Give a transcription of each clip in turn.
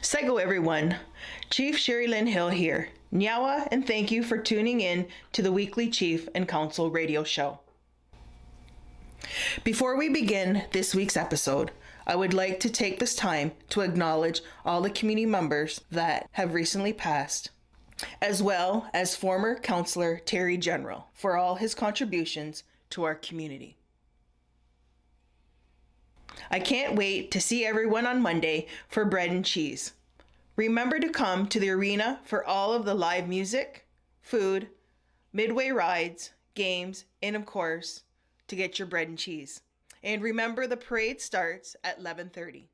Sego everyone, Chief Sherri-Lyn Hill here. Nyawa and thank you for tuning in to the weekly Chief and Council radio show. Before we begin this week's episode, I would like to take this time to acknowledge all the community members that have recently passed, as well as former Councillor Terry General for all his contributions to our community. I can't wait to see everyone on Monday for bread and cheese. Remember to come to the arena for all of the live music, food, midway rides, games, and of course, to get your bread and cheese. And remember, the parade starts at 11:30.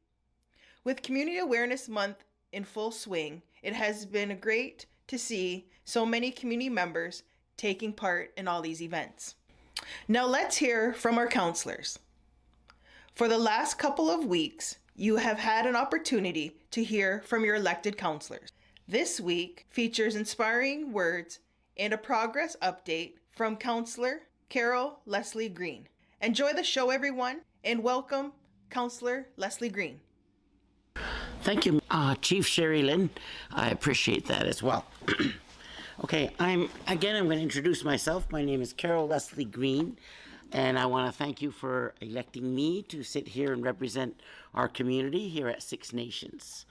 With Community Awareness Month in full swing, it has been great to see so many community members taking part in all these events. Now let's hear from our councillors. For the last couple of weeks, you have had an opportunity to hear from your elected councillors. This week features inspiring words and a progress update from Councillor Leslie Greene. Enjoy the show, everyone, and welcome Councillor Leslie Greene. Thank you, Chief Sherri-Lyn. I appreciate that as well. Okay, I'm going to introduce myself. My name is Leslie Greene. And I want to thank you for electing me to sit here and represent our community here at Six Nations.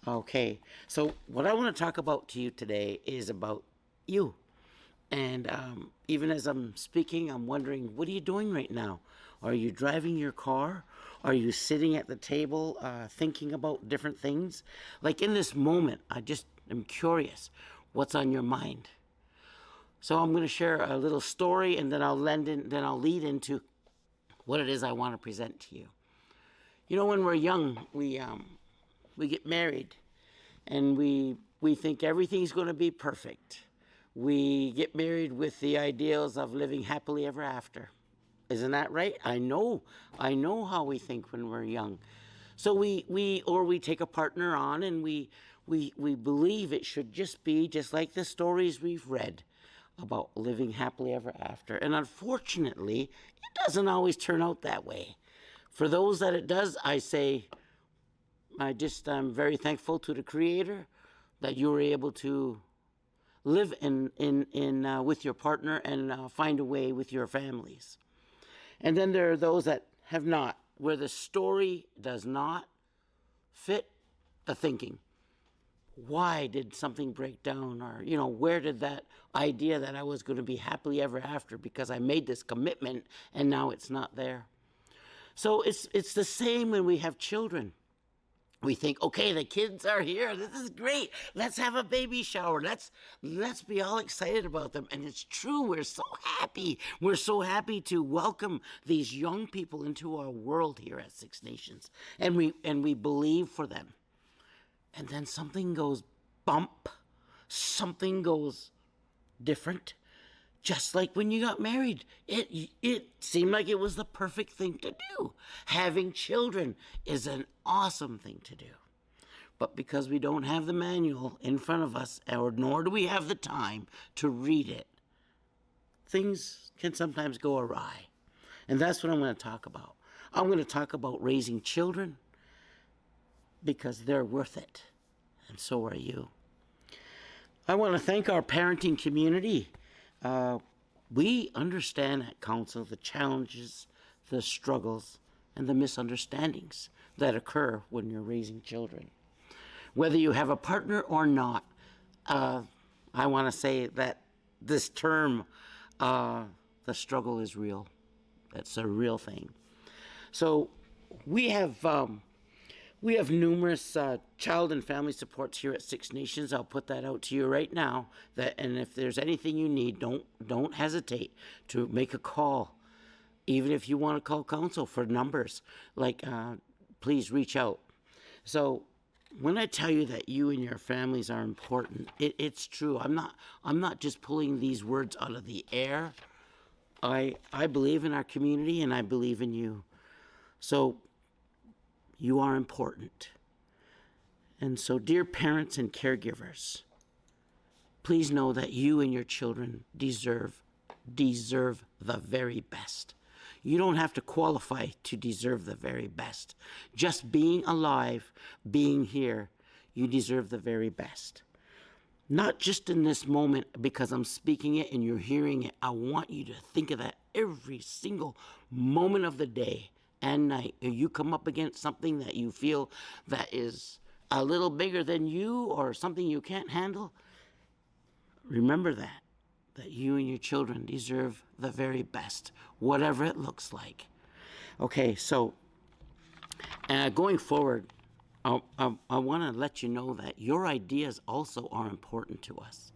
Okay, so what I want to talk about to you today is about you. And even as I'm speaking, I'm wondering, what are you doing right now? Are you driving your car? Are you sitting at the table thinking about different things? Like in this moment, I just am curious, what's on your mind? So I'm going to share a little story, and then I'll lead into what it is I want to present to you. You know, when we're young, we get married, and we think everything's going to be perfect. We get married with the ideals of living happily ever after. Isn't that right? I know how we think when we're young. So we take a partner on, and we believe it should just be just like the stories we've read about living happily ever after. And unfortunately, it doesn't always turn out that way. For those that it does, I say, I'm very thankful to the Creator that you were able to live with your partner and find a way with your families. And then there are those that have not, where the story does not fit the thinking. Why did something break down? Or, where did that idea that I was going to be happily ever after because I made this commitment and now it's not there? So it's the same when we have children. We think, okay, the kids are here. This is great. Let's have a baby shower. Let's be all excited about them. And it's true. We're so happy. We're so happy to welcome these young people into our world here at Six Nations. And we believe for them. And then something goes bump, something goes different. Just like when you got married, it seemed like it was the perfect thing to do. Having children is an awesome thing to do. But because we don't have the manual in front of us, or nor do we have the time to read it, things can sometimes go awry. And that's what I'm going to talk about. I'm going to talk about raising children, because they're worth it, and so are you. I want to thank our parenting community. We understand at Council the challenges, the struggles, and the misunderstandings that occur when you're raising children. Whether you have a partner or not, I want to say that this term, the struggle is real. That's a real thing. So we have numerous child and family supports here at Six Nations. I'll put that out to you right now. And if there's anything you need, don't hesitate to make a call. Even if you want to call council for numbers, please reach out. So when I tell you that you and your families are important, it's true. I'm not just pulling these words out of the air. I believe in our community, and I believe in you. So you are important. And so, dear parents and caregivers, please know that you and your children deserve the very best. You don't have to qualify to deserve the very best. Just being alive, being here, you deserve the very best. Not just in this moment because I'm speaking it and you're hearing it. I want you to think of that every single moment of the day and night. If you come up against something that you feel that is a little bigger than you or something you can't handle, remember that you and your children deserve the very best, whatever it looks like. Okay, so going forward, I want to let you know that your ideas also are important to us.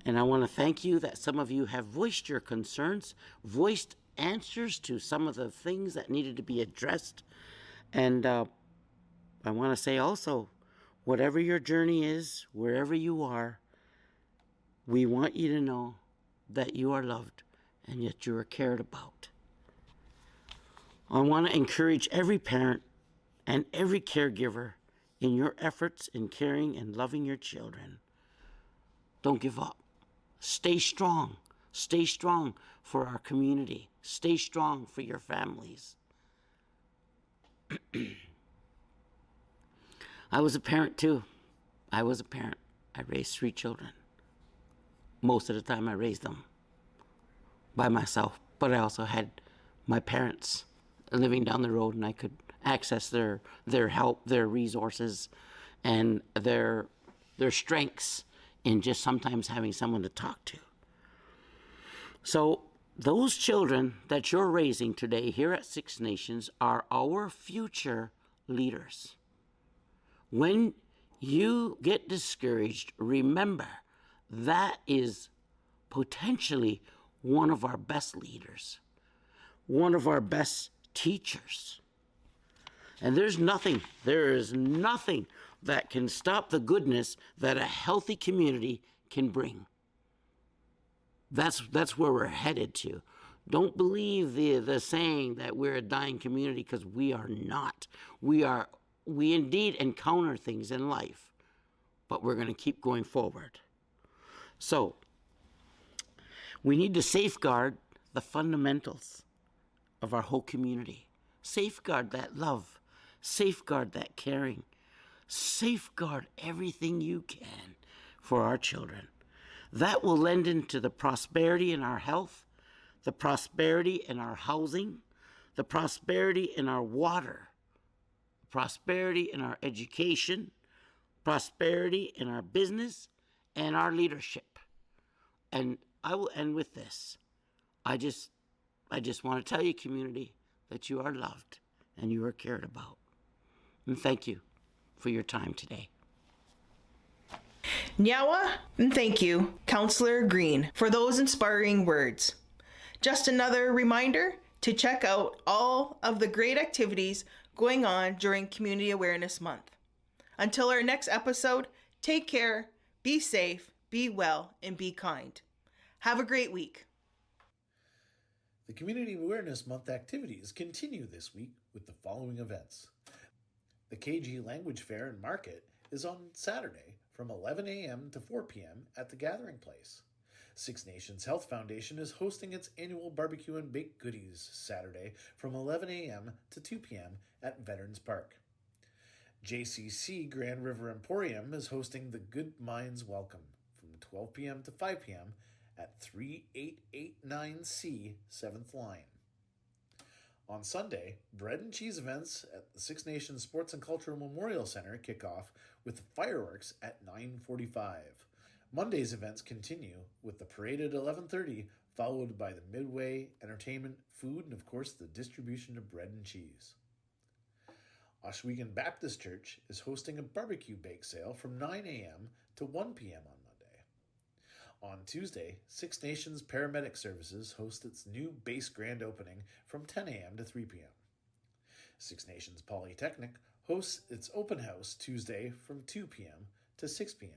And I want to thank you that some of you have voiced your concerns, voiced answers to some of the things that needed to be addressed. And I want to say also, whatever your journey is, wherever you are, we want you to know that you are loved and that you are cared about. I want to encourage every parent and every caregiver in your efforts in caring and loving your children. Don't give up. Stay strong. Stay strong for our community. Stay strong for your families. I was a parent too. I was a parent. I raised 3 children. Most of the time I raised them by myself, but I also had my parents living down the road and I could access their help, their resources, and their strengths in just sometimes having someone to talk to. So those children that you're raising today here at Six Nations are our future leaders. When you get discouraged, remember that is potentially one of our best leaders, one of our best teachers. And there is nothing that can stop the goodness that a healthy community can bring. That's where we're headed to. Don't believe the saying that we're a dying community, because we are not. We indeed encounter things in life, but we're going to keep going forward. So, we need to safeguard the fundamentals of our whole community. Safeguard that love. Safeguard that caring. Safeguard everything you can for our children. That will lend into the prosperity in our health, the prosperity in our housing, the prosperity in our water, prosperity in our education, prosperity in our business, and our leadership. And I will end with this. I just want to tell you, community, that you are loved and you are cared about. And thank you for your time today. Nyawa, and thank you, Councillor Greene, for those inspiring words. Just another reminder to check out all of the great activities going on during Community Awareness Month. Until our next episode, take care, be safe, be well, and be kind. Have a great week. The Community Awareness Month activities continue this week with the following events. The KG Language Fair and Market is on Saturday from 11 a.m. to 4 p.m. at the Gathering Place. Six Nations Health Foundation is hosting its annual barbecue and baked goodies Saturday from 11 a.m. to 2 p.m. at Veterans Park. JCC Grand River Emporium is hosting the Good Minds Welcome from 12 p.m. to 5 p.m. at 3889C 7th Line. On Sunday, bread and cheese events at the Six Nations Sports and Cultural Memorial Center kick off with fireworks at 9:45. Monday's events continue with the parade at 11:30, followed by the midway, entertainment, food, and of course the distribution of bread and cheese. Oswego Baptist Church is hosting a barbecue bake sale from 9 a.m. to 1 p.m. on Monday. On Tuesday, Six Nations Paramedic Services hosts its new base grand opening from 10 a.m. to 3 p.m. Six Nations Polytechnic hosts its open house Tuesday from 2 p.m. to 6 p.m.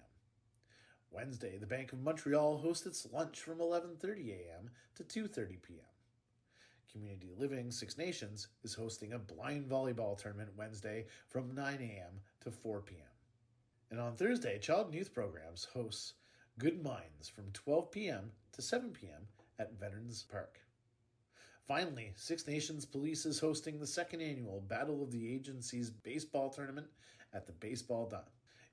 Wednesday, the Bank of Montreal hosts its lunch from 11:30 a.m. to 2:30 p.m. Community Living Six Nations is hosting a blind volleyball tournament Wednesday from 9 a.m. to 4 p.m. And on Thursday, Child and Youth Programs hosts Good Minds from 12 p.m. to 7 p.m. at Veterans Park. Finally, Six Nations Police is hosting the second annual Battle of the Agencies baseball tournament at the Baseball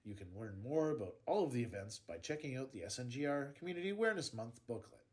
You can learn more about all of the events by checking out the SNGR Community Awareness Month booklet.